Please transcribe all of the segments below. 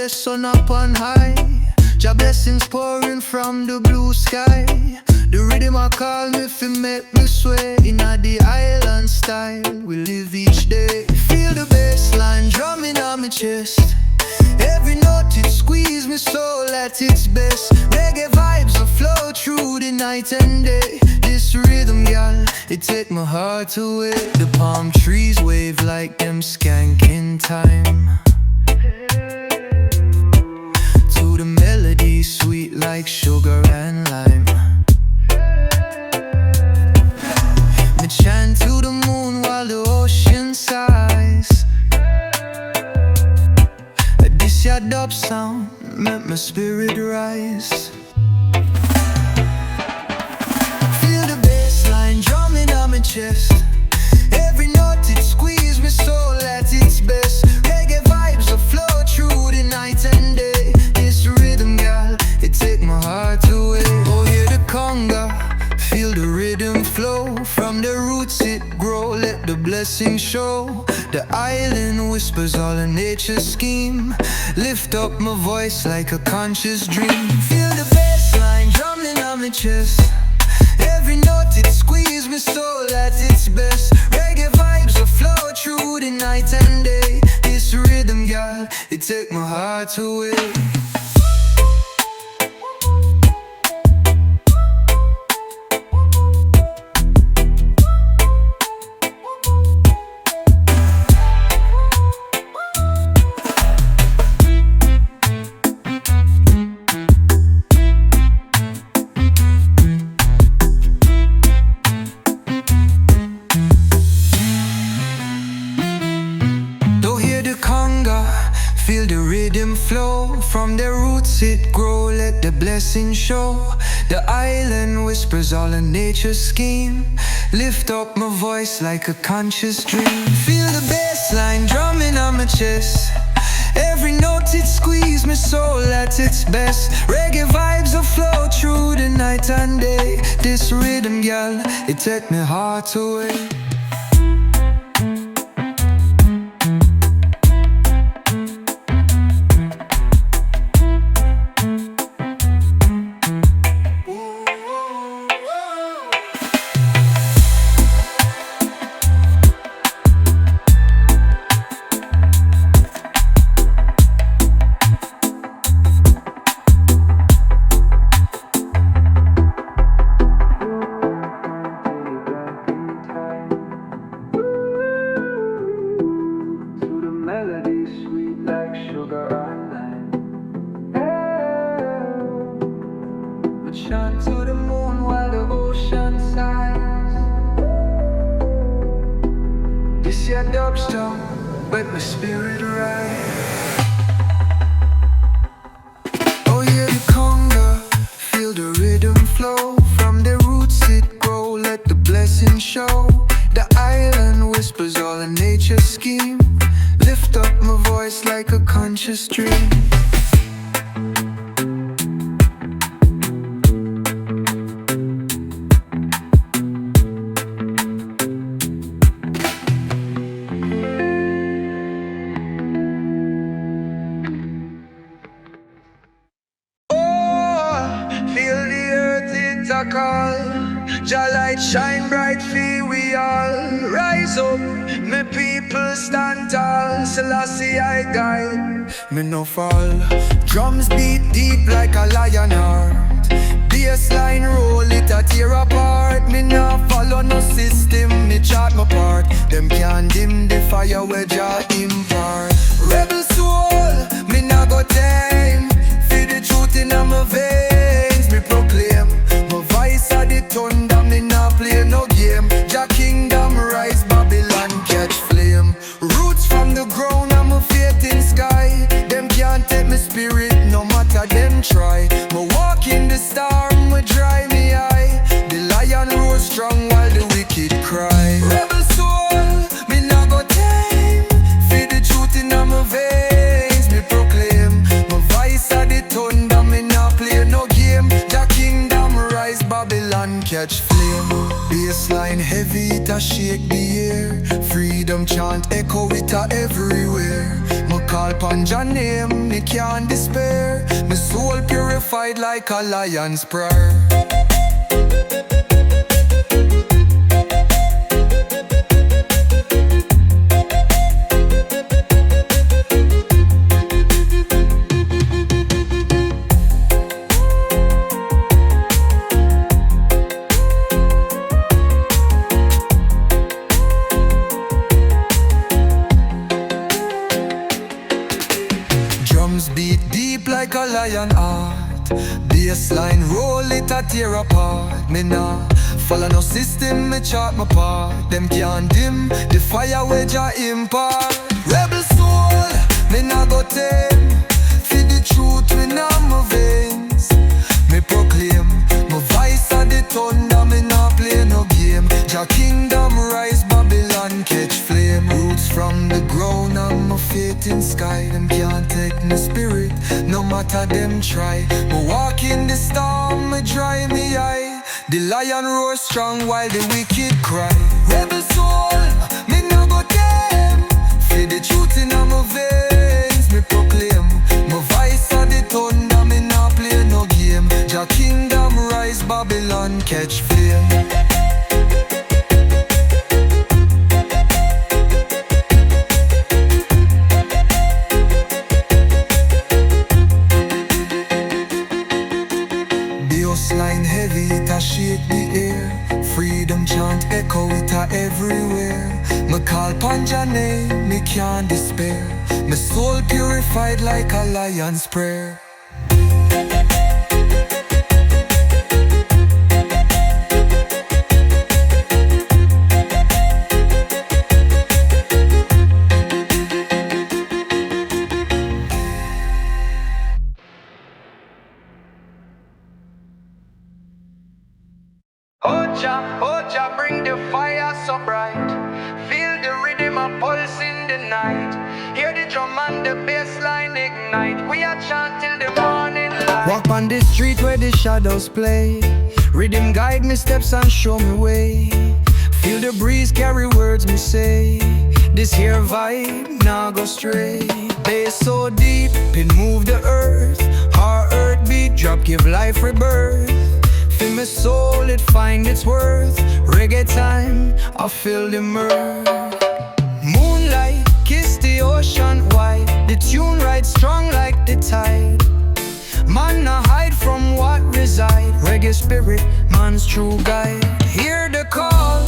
the sun up on high. Jah blessings pouring from the blue sky. The rhythm a call me fi make me sway. Inna the island style we live each day. Feel the bass line drumming on my chest. Every note it squeeze me soul at its best. Reggae vibes will flow through the night and day. This rhythm, y'all, it take my heart away. The palm trees wave like them skanking time. To the melody sweet like sugar and lime. Me chant to the moon while the ocean sighs. This ya dub sound make my spirit rise. Feel the bass line drumming on my chest. Every note it squeeze me soul at its best. Reggae vibes will flow through the night and day. This rhythm, girl, it take my heart away. Oh, hear the conga, feel the rhythm flow. From the roots it grow, let the blessing show. The island whispers all of nature's scheme. Lift up my voice like a conscious dream. Feel the bass line drumming on my chest. Every note it squeeze me soul at its best. Reggae vibes will flow through the night and day. This rhythm, girl, it take my heart away. Feel the rhythm flow, from the roots it grow, let the blessing show. The island whispers all of nature's scheme. Lift up my voice like a conscious dream. Feel the bass line drumming on my chest. Every note it squeeze me soul at its best. Reggae vibes will flow through the night and day. This rhythm, girl, it take my heart away. Chant to the moon while the ocean sighs. This ya dubstep, let my spirit rise. Oh yeah, the conga, feel the rhythm flow. From the roots it grow, let the blessing show. The island whispers all of nature's scheme. Lift up my voice like a conscious dream. Call. Jah light shine bright for we all. Rise up, me people stand tall. Selassie I guide, me no fall. Drums beat deep like a lion heart. Bassline roll it a tear apart. Me nah follow no system, me chart my part. Them can't dim the fire where Jah impart. Rebel soul, me nah go tame. Feel the truth in my veins, me proclaim. Voice of the thunder, me nah play no game. Jah kingdom rise, Babylon catch flame. Roots from the ground, I'm a faith in sky. Them can't take me spirit, no matter them try. Me walk in the storm, me dry me eye. The lion rose strong while the wicked cry. Rebel soul, me nah go tame. Feel the truth in my veins, me proclaim. My voice of the thunder, me nah play no game. Jah kingdom rise, Babylon catch flame. Bassline heavy, it a shake the air. Freedom chant echo it a everywhere. My call upon your name, me can't despair. My soul purified like a lion's prayer. Drums beat deep like a lion heart. Bassline roll it a tear apart. Me nah follow no system, me chart my part. Them can't dim the fire where Jah impart. Rebel soul, me nah go tame. Feed the truth in my veins. Me proclaim, my voice a the thunder. Me nah play no game. Jah kingdom rise, Babylon catch flame. Roots from the ground and my faith in sky. Them can't take my spirit, no matter them try. Me walk in the storm, me dry me eye. The lion roars strong while the wicked cry. Rebel soul, me no go tame. Feel the truth in my veins. Me proclaim, my voice a the thunder. Me nah play no game. Jah kingdom rise, Babylon catch flame. Line heavy, it a shake the air. Freedom chant echo, it a everywhere. Me call upon your name, me can't despair. My soul purified like a lion's prayer. Oja, bring the fire so bright. Feel the rhythm of pulse in the night. Hear the drum and the bass line ignite. We are chanting the morning light. Walk on the street where the shadows play. Rhythm guide me steps and show me way. Feel the breeze carry words me say. This here vibe now go stray. Bass so deep, it move the earth. Our earth beat drop, give life rebirth. Feel my soul, it find its worth. Reggae time, I feel the mirth. Moonlight, kiss the ocean wide. The tune right strong like the tide. Man not hide from what reside. Reggae spirit, man's true guide. Hear the call,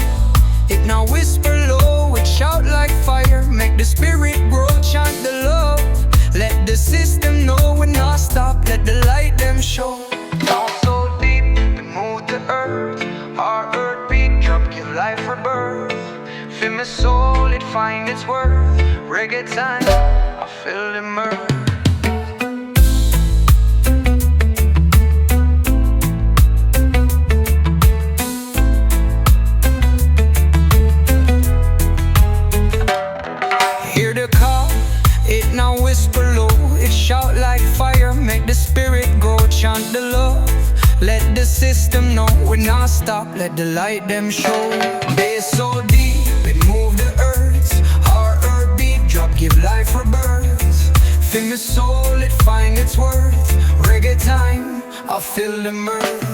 it now whisper low. It shout like fire, make the spirit grow. Chant the love, let the system know. We not stop, let the light them show. Earth, our earth beat drop, give life rebirth. Feel my soul, it find its worth. Reggae time, I feel the mirth. Hear the call, it now whisper low. It shout like fire, make the spirit go. Chant the love, let the system know. We not stop, let the light them show. Bass so deep, it move the earth. Our earth beat drop, give life rebirth. Feel my soul, it find its worth. Reggae time, I feel the mirth.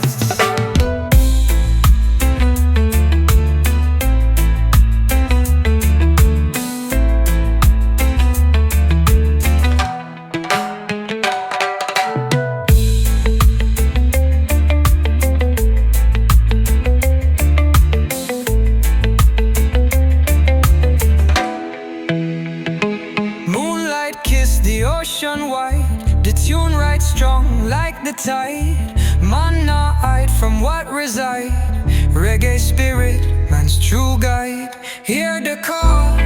Ocean wide, the tune right strong like the tide. Man not hide from what reside. Reggae spirit, man's true guide. Hear the call,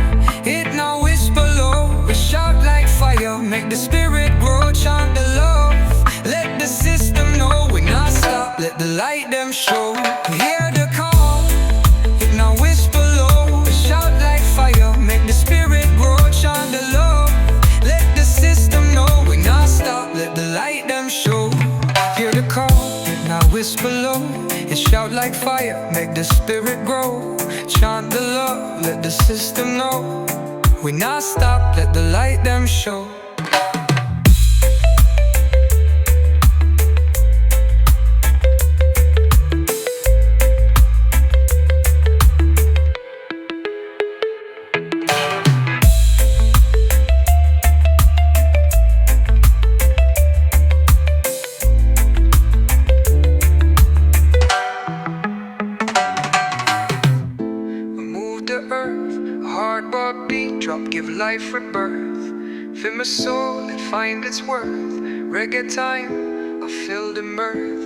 it now whisper low. It shout like fire, make the spirit grow. Chant the love, let the system know. We not stop, let the light them show. Hear the call, it now whisper low. It shout like fire, make the spirit grow. Chant the love, let the system know. We not stop, let the light them show. Hear the call, it now whisper low. It shout like fire, make the spirit grow. Chant the love, let the system know. We not stop, let the light them show. show. The earth, a hard bop beat drop, give life rebirth. Feel my soul and find its worth. Reggae time, I feel the mirth.